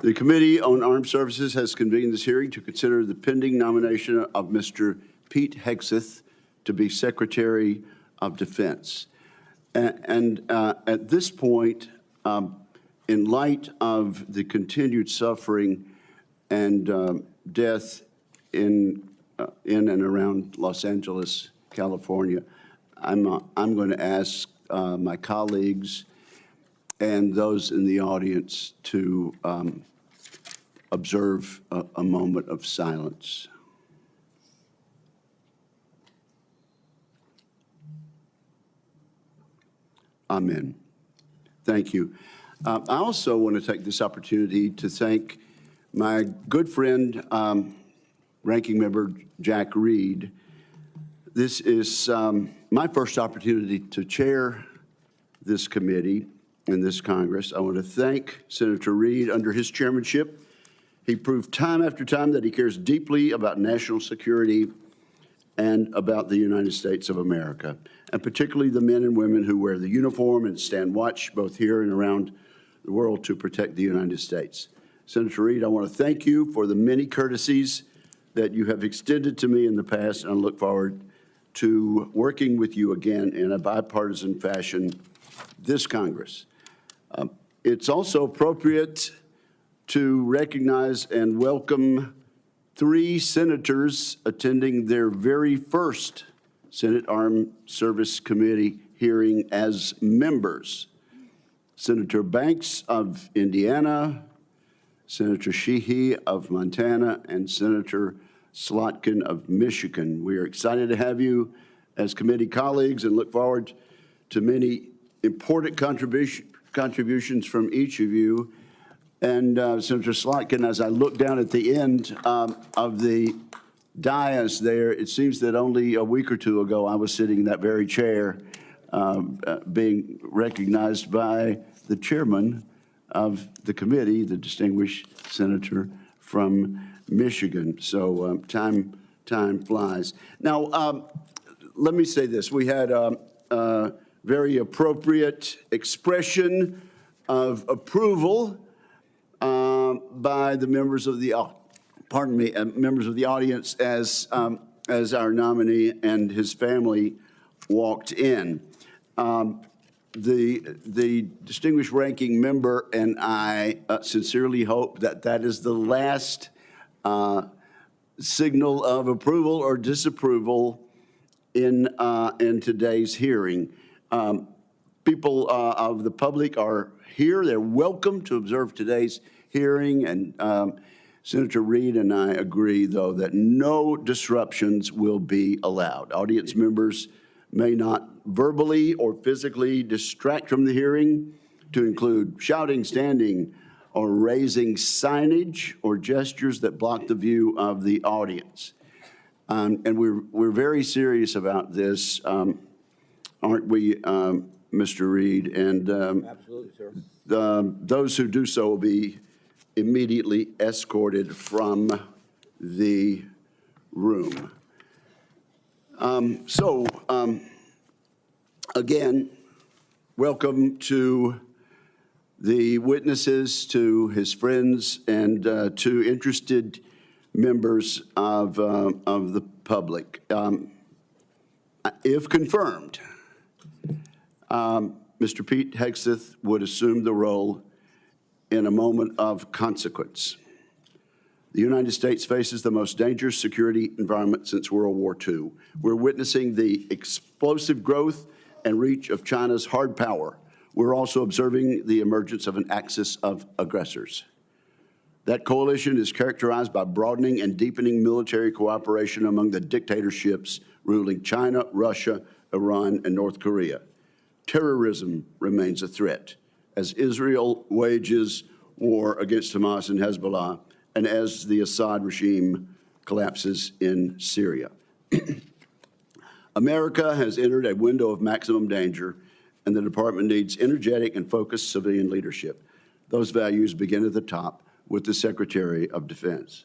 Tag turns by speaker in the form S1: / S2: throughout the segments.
S1: The Committee on Armed Services has convened this hearing to consider the pending nomination of Mr. Pete Hegseth to be Secretary of Defense. At this point, in light of the continued suffering and death in and around Los Angeles, California, I'm going to ask my colleagues and those in the audience to observe a moment of silence. Amen. Thank you. I also want to take this opportunity to thank my good friend, Ranking Member Jack Reed. This is my first opportunity to chair this committee in this Congress. I want to thank Senator Reed. Under his chairmanship, he proved time after time that he cares deeply about national security and about the United States of America, and particularly the men and women who wear the uniform and stand watch both here and around the world to protect the United States. Senator Reed, I want to thank you for the many courtesies that you have extended to me in the past, and I look forward to working with you again in a bipartisan fashion this Congress. It's also appropriate to recognize and welcome 3 senators attending their very first Senate Armed Service Committee hearing as members. Senator Banks of Indiana, Senator Sheehy of Montana, and Senator Slotkin of Michigan. We are excited to have you as committee colleagues and look forward to many important contributions from each of you. And Senator Slotkin, as I look down at the end of the dais there, it seems that only a week or two ago I was sitting in that very chair being recognized by the chairman of the committee, the distinguished senator from Michigan. So time flies. Now, let me say this. We had a very appropriate expression of approval by the members of the members of the audience as our nominee and his family walked in. The distinguished ranking member and I sincerely hope that that is the last signal of approval or disapproval in today's hearing. People of the public are here. They're welcome to observe today's hearing, and Senator Reed and I agree, though, that no disruptions will be allowed. Audience members may not verbally or physically distract from the hearing, to include shouting, standing, or raising signage or gestures that block the view of the audience. And we're very serious about this, aren't we, Mr. Reed? And
S2: absolutely, sir.
S1: Those who do so will be immediately escorted from the room. Again, welcome to the witnesses, to his friends, and to interested members of the public. If confirmed, Mr. Pete Hegseth would assume the role in a moment of consequence. The United States faces the most dangerous security environment since World War II. We're witnessing the explosive growth and reach of China's hard power. We're also observing the emergence of an axis of aggressors. That coalition is characterized by broadening and deepening military cooperation among the dictatorships ruling China, Russia, Iran, and North Korea. Terrorism remains a threat as Israel wages war against Hamas and Hezbollah, and as the Assad regime collapses in Syria. America has entered a window of maximum danger, and the department needs energetic and focused civilian leadership. Those values begin at the top with the Secretary of Defense.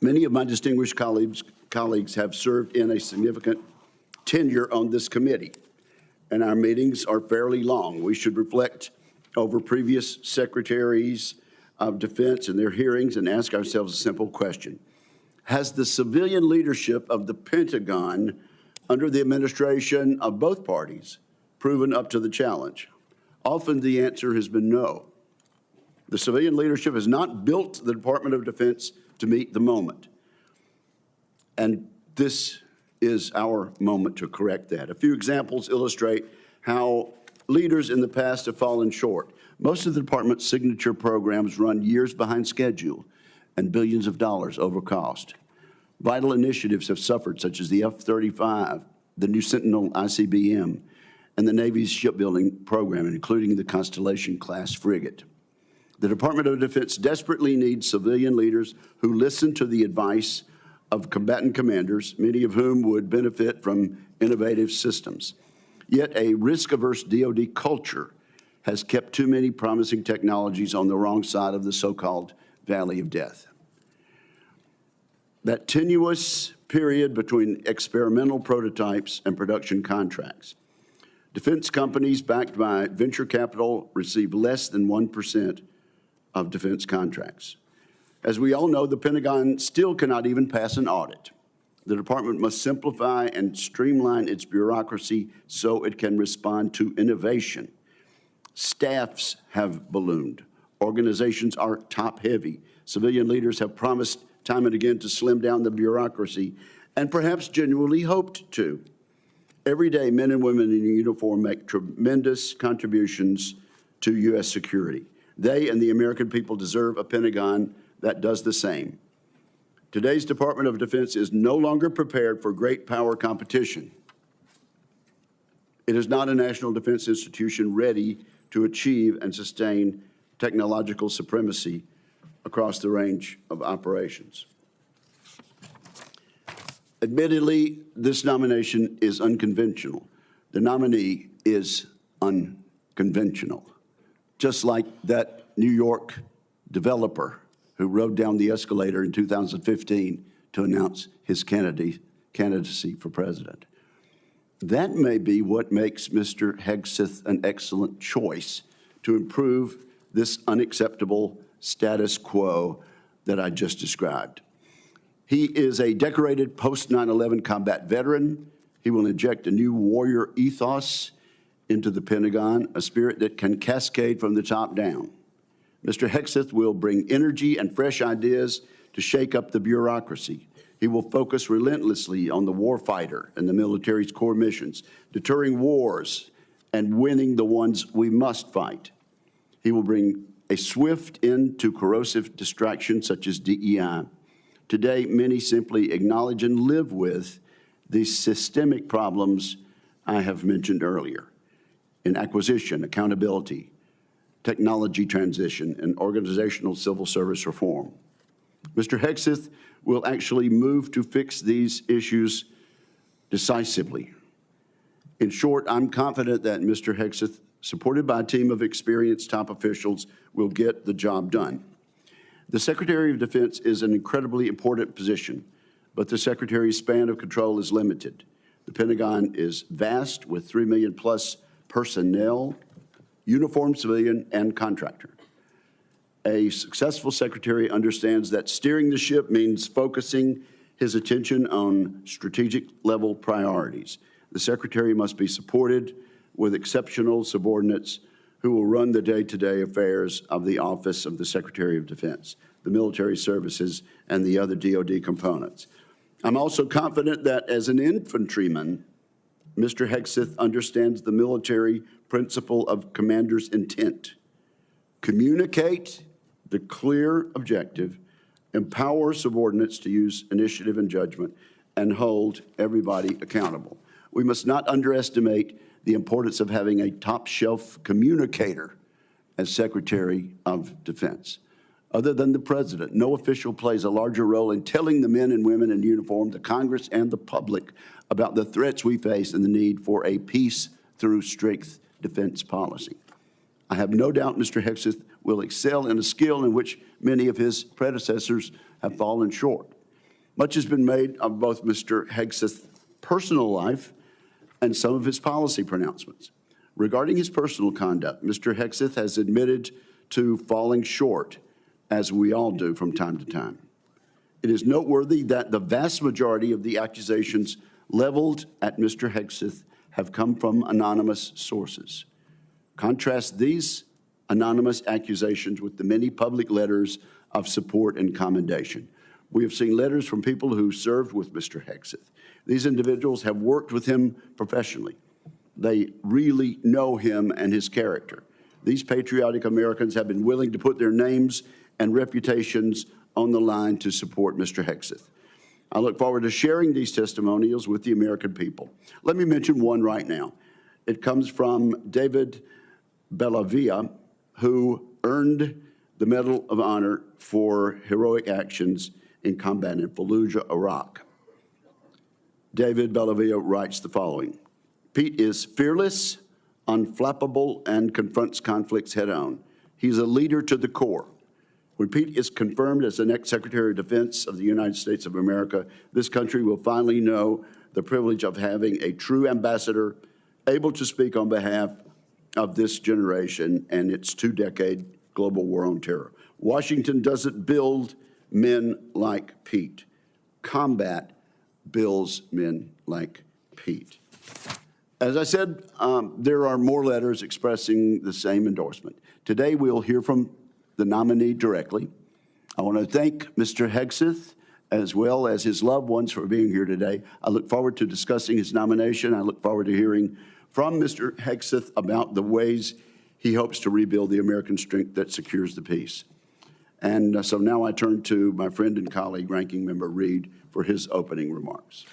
S1: Many of my distinguished colleagues have served in a significant tenure on this committee, and our meetings are fairly long. We should reflect over previous secretaries of defense and their hearings and ask ourselves a simple question. Has the civilian leadership of the Pentagon under the administration of both parties proven up to the challenge? Often the answer has been no. The civilian leadership has not built the Department of Defense to meet the moment. And this is our moment to correct that. A few examples illustrate how leaders in the past have fallen short. Most of the department's signature programs run years behind schedule and billions of dollars over cost. Vital initiatives have suffered, such as the F-35, the new Sentinel ICBM, and the Navy's shipbuilding program, including the Constellation-class frigate. The Department of Defense desperately needs civilian leaders who listen to the advice of combatant commanders, many of whom would benefit from innovative systems. Yet a risk-averse DoD culture has kept too many promising technologies on the wrong side of the so-called valley of death. That tenuous period between experimental prototypes and production contracts. Defense companies backed by venture capital receive less than 1% of defense contracts. As we all know, the Pentagon still cannot even pass an audit. The department must simplify and streamline its bureaucracy so it can respond to innovation. Staffs have ballooned. Organizations are top-heavy. Civilian leaders have promised time and again to slim down the bureaucracy, and perhaps genuinely hoped to. Every day, men and women in uniform make tremendous contributions to U.S. security. They and the American people deserve a Pentagon that does the same. Today's Department of Defense is no longer prepared for great power competition. It is not a national defense institution ready to achieve and sustain technological supremacy across the range of operations. Admittedly, this nomination is unconventional. The nominee is unconventional, just like that New York developer who rode down the escalator in 2015 to announce his candidacy for president. That may be what makes Mr. Hegseth an excellent choice to improve this unacceptable status quo that I just described. He is a decorated post-9/11 combat veteran. He will inject a new warrior ethos into the Pentagon, a spirit that can cascade from the top down. Mr. Hegseth will bring energy and fresh ideas to shake up the bureaucracy. He will focus relentlessly on the warfighter and the military's core missions, deterring wars and winning the ones we must fight. He will bring a swift end to corrosive distractions such as DEI. Today, many simply acknowledge and live with the systemic problems I have mentioned earlier in acquisition, accountability, technology transition, and organizational civil service reform. Mr. Hegseth will actually move to fix these issues decisively. In short, I'm confident that Mr. Hegseth, supported by a team of experienced top officials, will get the job done. The Secretary of Defense is an incredibly important position, but the Secretary's span of control is limited. The Pentagon is vast, with 3 million plus personnel, uniformed civilian and contractor. A successful secretary understands that steering the ship means focusing his attention on strategic level priorities. The secretary must be supported with exceptional subordinates who will run the day-to-day affairs of the Office of the Secretary of Defense, the military services, and the other DoD components. I'm also confident that as an infantryman, Mr. Hegseth understands the military principle of commander's intent. Communicate the clear objective, empower subordinates to use initiative and judgment, and hold everybody accountable. We must not underestimate the importance of having a top-shelf communicator as Secretary of Defense. Other than the President, no official plays a larger role in telling the men and women in uniform, the Congress, and the public about the threats we face and the need for a peace through strength defense policy. I have no doubt Mr. Hegseth will excel in a skill in which many of his predecessors have fallen short. Much has been made of both Mr. Hegseth's personal life and some of his policy pronouncements. Regarding his personal conduct, Mr. Hegseth has admitted to falling short, as we all do from time to time. It is noteworthy that the vast majority of the accusations leveled at Mr. Hegseth have come from anonymous sources. Contrast these anonymous accusations with the many public letters of support and commendation. We have seen letters from people who served with Mr. Hegseth. These individuals have worked with him professionally. They really know him and his character. These patriotic Americans have been willing to put their names and reputations on the line to support Mr. Hegseth. I look forward to sharing these testimonials with the American people. Let me mention one right now. It comes from David Bellavia, who earned the Medal of Honor for heroic actions in combat in Fallujah, Iraq. David Bellavia writes the following: Pete is fearless, unflappable, and confronts conflicts head-on. He's a leader to the core. When Pete is confirmed as the next Secretary of Defense of the United States of America, this country will finally know the privilege of having a true ambassador able to speak on behalf of this generation and its two-decade global war on terror. Washington doesn't build men like Pete. Combat builds men like Pete. As I said, there are more letters expressing the same endorsement. Today, we'll hear from the nominee directly. I want to thank Mr. Hegseth as well as his loved ones for being here today. I look forward to discussing his nomination. I look forward to hearing from Mr. Hegseth about the ways he hopes to rebuild the American strength that secures the peace. And so now I turn to my friend and colleague, Ranking Member Reed, for his opening remarks.